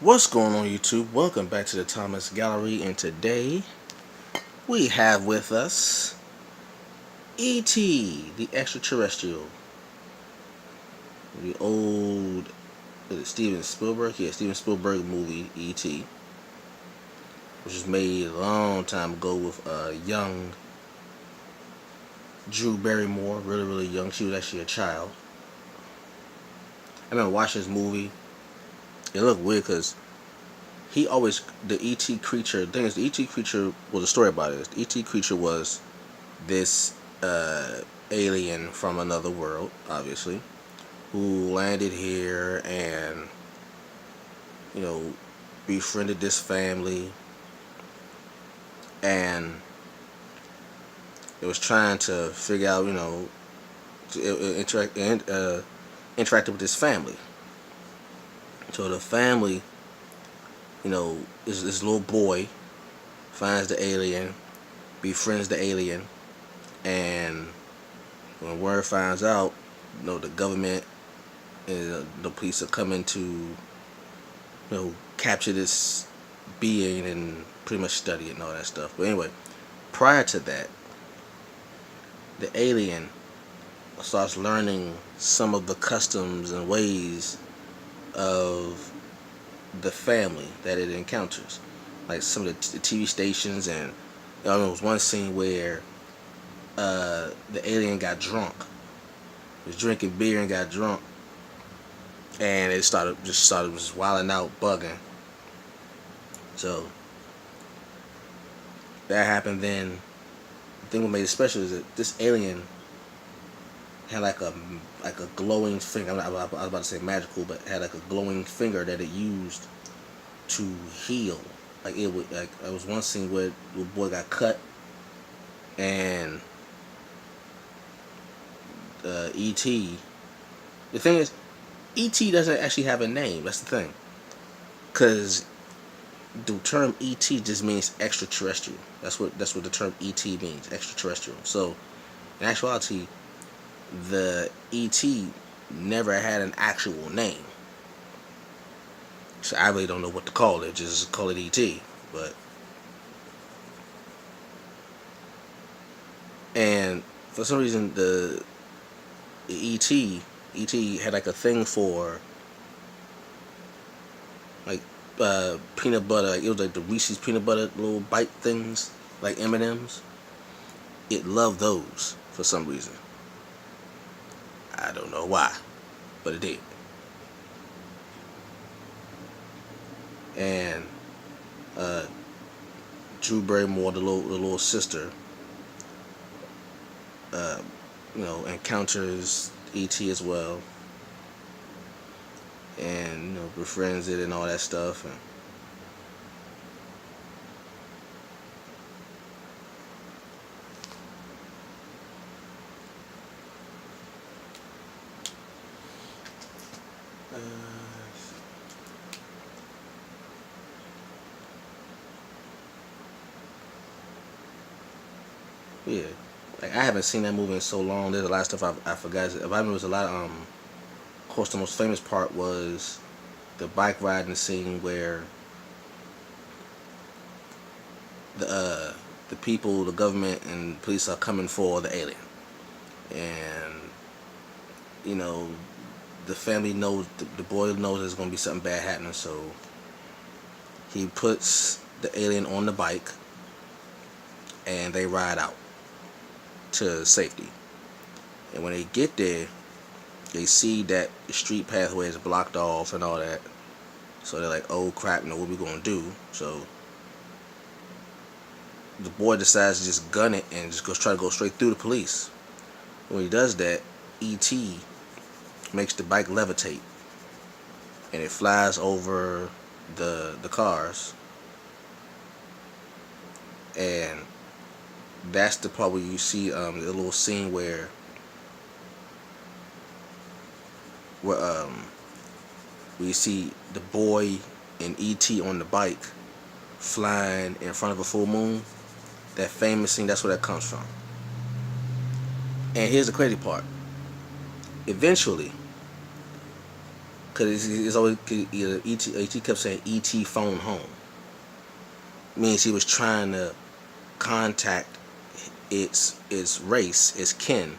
What's going on, YouTube? Welcome back to the Thomas Gallery, and today we have with us E.T. the Extraterrestrial, the old Steven Spielberg, Steven Spielberg movie E.T., which was made a long time ago with young Drew Barrymore, really young. She was actually a child. I remember watching this movie. It looked weird because the ET creature. The thing is, the ET creature was a story about it. The ET creature was this alien from another world, obviously, who landed here and you know befriended this family, and it was trying to figure out, to interacted with this family. So the family, is this little boy finds the alien, befriends the alien, and when word finds out, the government and the police are coming to, capture this being and pretty much study it and all that stuff. But anyway, prior to that, the alien starts learning some of the customs and ways of the family that it encounters, like some of the TV stations. And there was one scene where the alien got drunk. He was drinking beer and got drunk, and it started just wilding out, bugging. So that happened. Then the thing what made it special is that this alien had like a glowing finger. I was about to say magical, but had like a glowing finger that it used to heal. There was one scene where the boy got cut, and E.T. The thing is, E.T. doesn't actually have a name. That's the thing, because the term E.T. just means extraterrestrial. That's what the term E.T. means, extraterrestrial. So in actuality, the E.T. never had an actual name. So I really don't know what to call it. Just call it E.T. But and for some reason the E.T. had like a thing for like peanut butter. Like, it was like the Reese's peanut butter little bite things, like M&Ms. It loved those for some reason. I don't know why, but it did. And Drew Barrymore, the little sister, encounters E.T. as well, and befriends it and all that stuff. And yeah, like I haven't seen that movie in so long. There's a lot of stuff I forgot. If I remember, it was a lot. Of course, the most famous part was the bike riding scene where the people, the government, and police are coming for the alien, and you know the family knows, the boy knows there's gonna be something bad happening, so he puts the alien on the bike, and they ride out to safety. And when they get there, they see that the street pathway is blocked off and all that. So they're like, "Oh crap! What we gonna do?" So the boy decides to just gun it and just try to go straight through the police. When he does that, E.T. makes the bike levitate, and it flies over the cars. And that's the part where you see the little scene where you see the boy and E.T. on the bike flying in front of a full moon. That famous scene, that's where that comes from. And here's the crazy part. Eventually, Cause it's always ET kept saying ET phone home. Means he was trying to contact its race, its kin,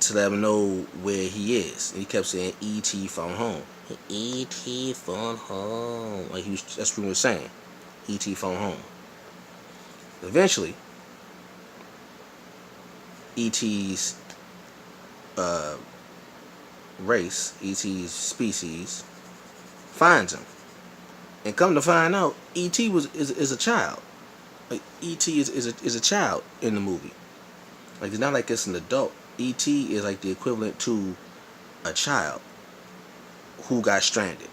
to let him know where he is. And he kept saying ET phone home. ET phone home. Like that's what he was saying. ET phone home. Eventually, ET's uh, race, ET's species, finds him, and come to find out, ET is a child. Like ET is a child in the movie. Like it's not like it's an adult. ET is like the equivalent to a child who got stranded.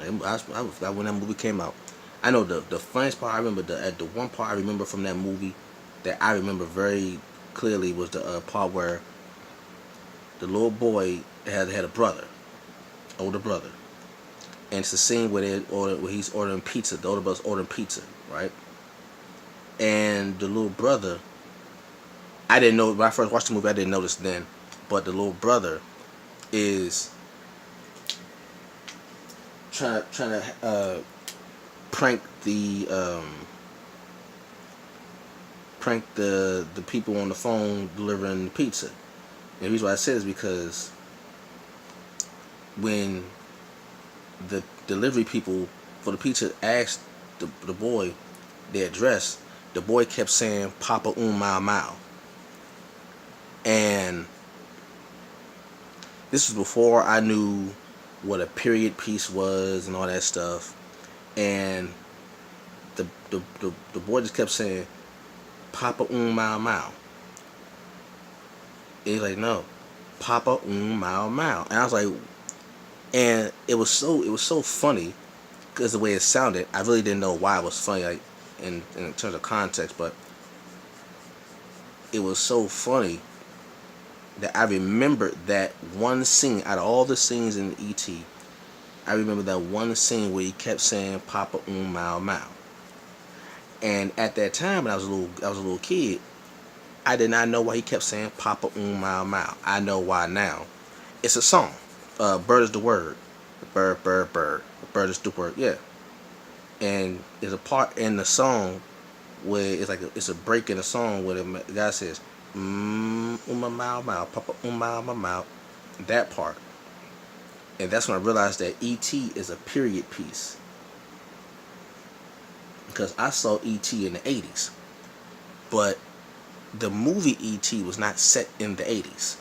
I forgot when that movie came out. I know the funniest part I remember, the one part I remember from that movie that I remember very clearly was the part where the little boy had a brother, older brother, and it's the scene where he's ordering pizza. The older brother's ordering pizza, right? And the little brother, I didn't know when I first watched the movie. I didn't notice then, but the little brother is trying to prank the people on the phone delivering the pizza. And the reason why I say this is because when the delivery people for the pizza asked the boy the address, the boy kept saying Papa Mau Mau. And this was before I knew what a period piece was and all that stuff. And the boy just kept saying Papa Mau Mau. And he's like, no, Papa Mau Mau. And I was like, and it was so funny because the way it sounded. I really didn't know why it was funny, like in terms of context, but it was so funny that I remembered that one scene out of all the scenes in E.T. I remember that one scene where he kept saying Papa Mau Mau. And at that time, when I was a little kid, I did not know why he kept saying Papa Mau Mau. I know why now. It's a song. Bird is the word. Bird, bird, bird. Bird is the word. Yeah. And there's a part in the song where it's a break in the song where the guy says Uma Mau Mau, Papa Mau Mau Mau. That part. And that's when I realized that E.T. is a period piece. Because I saw E.T. in the 80s. But the movie E.T. was not set in the 80s.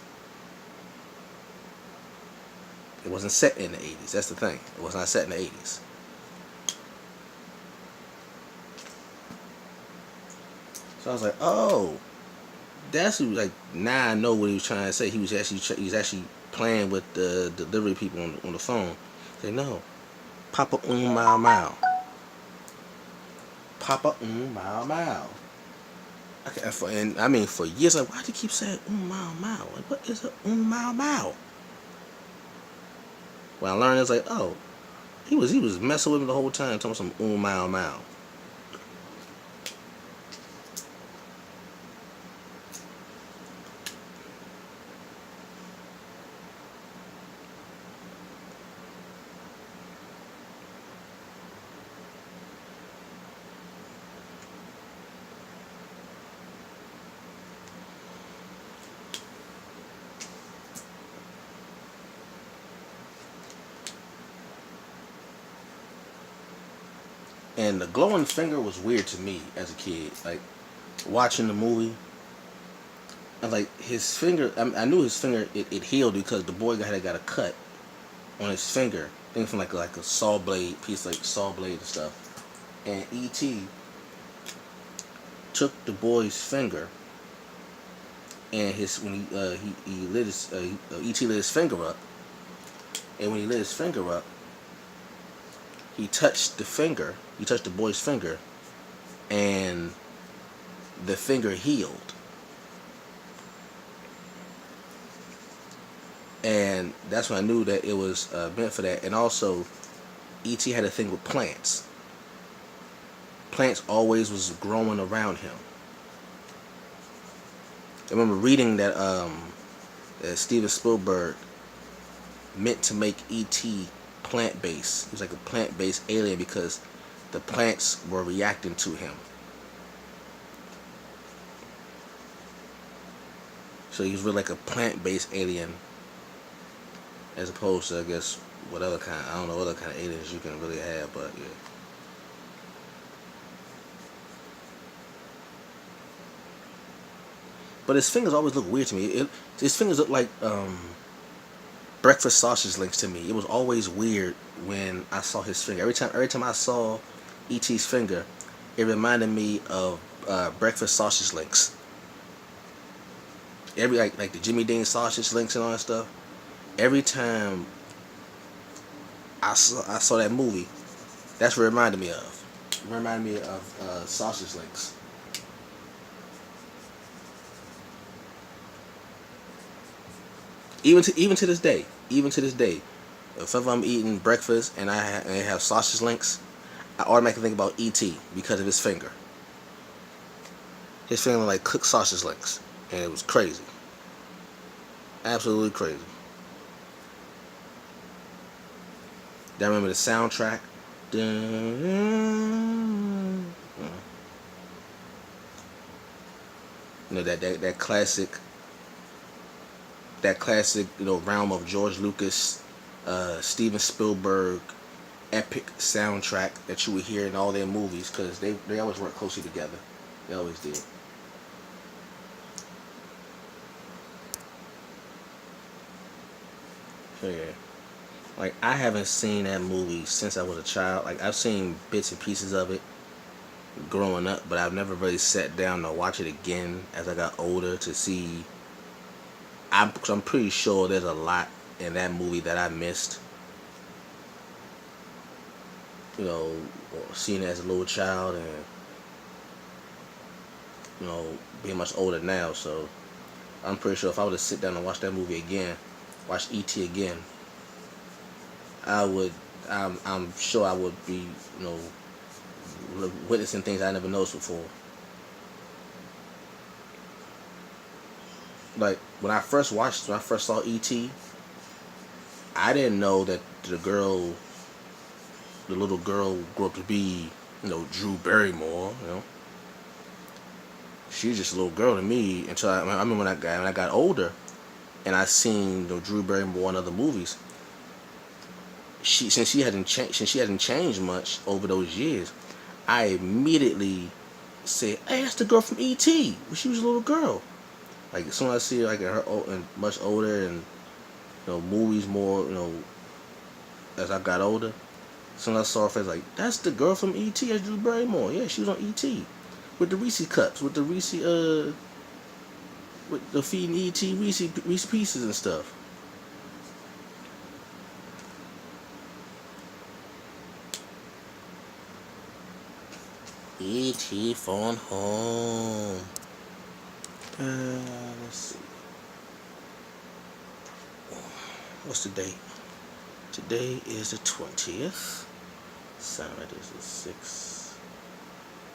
It wasn't set in the 80s. That's the thing. It was not set in the 80s. So I was like, oh, that's like, now I know what he was trying to say. He was actually playing with the delivery people on the phone. Say, no, Papa Mau Mau. Papa Mau Mau. Okay, and I mean, for years, like, why do you keep saying Mau Mau? Like, what is a Mau Mau? When I learned, it was like, oh, he was messing with me the whole time, talking about some Mau Mau. And the glowing finger was weird to me as a kid. Like, watching the movie, I was like, his finger, I knew his finger, it healed because the boy got a cut on his finger. I think from like a saw blade, piece like saw blade and stuff. And E.T. took the boy's finger, and when he lit his E.T. lit his finger up, and when he lit his finger up, he touched the boy's finger, and the finger healed. And that's when I knew that it was meant for that. And also, E.T. had a thing with plants. Plants always was growing around him. I remember reading that Steven Spielberg meant to make E.T. plant-based. He was like a plant-based alien because the plants were reacting to him. So he was really like a plant-based alien, as opposed to, I guess, what other kind, I don't know what other kind of aliens you can really have, but yeah. But his fingers always look weird to me. His fingers look like breakfast sausage links to me. It was always weird when I saw his finger. Every time I saw E.T.'s finger, it reminded me of breakfast sausage links. Like the Jimmy Dean sausage links and all that stuff. Every time I saw that movie, that's what it reminded me of. It reminded me of sausage links. Even to this day, if ever I'm eating breakfast and I have sausage links, I automatically think about E.T. because of his finger. His finger looked like cooked sausage links, and it was crazy, absolutely crazy. I remember the soundtrack. Dun, you know that classic. That classic, realm of George Lucas, Steven Spielberg, epic soundtrack that you would hear in all their movies, because they always work closely together. They always did. So yeah, like I haven't seen that movie since I was a child. Like I've seen bits and pieces of it growing up, but I've never really sat down to watch it again as I got older to see. Cause I'm pretty sure there's a lot in that movie that I missed. Seeing it as a little child and being much older now. So I'm pretty sure if I were to sit down and watch that movie again, watch E.T. again, I would. I'm sure I would be, witnessing things I never noticed before. Like when I first saw E.T., I didn't know that the little girl grew up to be, Drew Barrymore. She was just a little girl to me until I remember when I got older, and I seen Drew Barrymore in other movies. Since she hadn't changed much over those years, I immediately said, "Hey, that's the girl from E.T. when she was a little girl." Like as soon as I see her, like her and much older, and movies more, as I got older. As soon as I saw her face, like that's the girl from E.T. That's Drew Barrymore. Yeah, she was on E.T. with the Reese cups, with the with the feeding E.T. Reese pieces and stuff. E.T. phone home. Let's see. What's the date? Today is the 20th. Saturday is the 6th.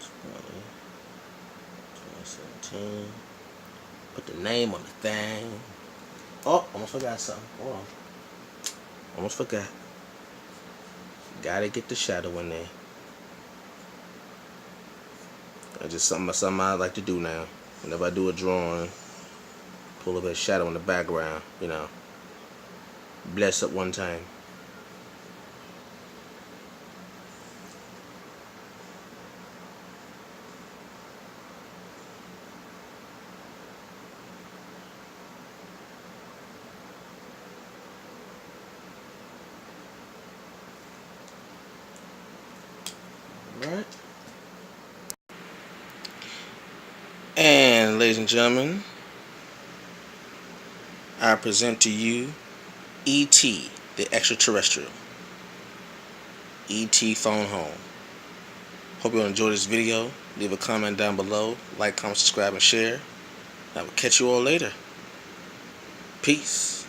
2017. Put the name on the thing. Oh, almost forgot something. Hold on. Almost forgot. Gotta get the shadow in there. That's just something I like to do now. Whenever I do a drawing, pull a little bit of shadow in the background, Bless up one time. Alright. And ladies and gentlemen, I present to you E.T. the Extraterrestrial. E.T. phone home. Hope you enjoyed this video. Leave a comment down below. Like, comment, subscribe, and share. I will catch you all later. Peace.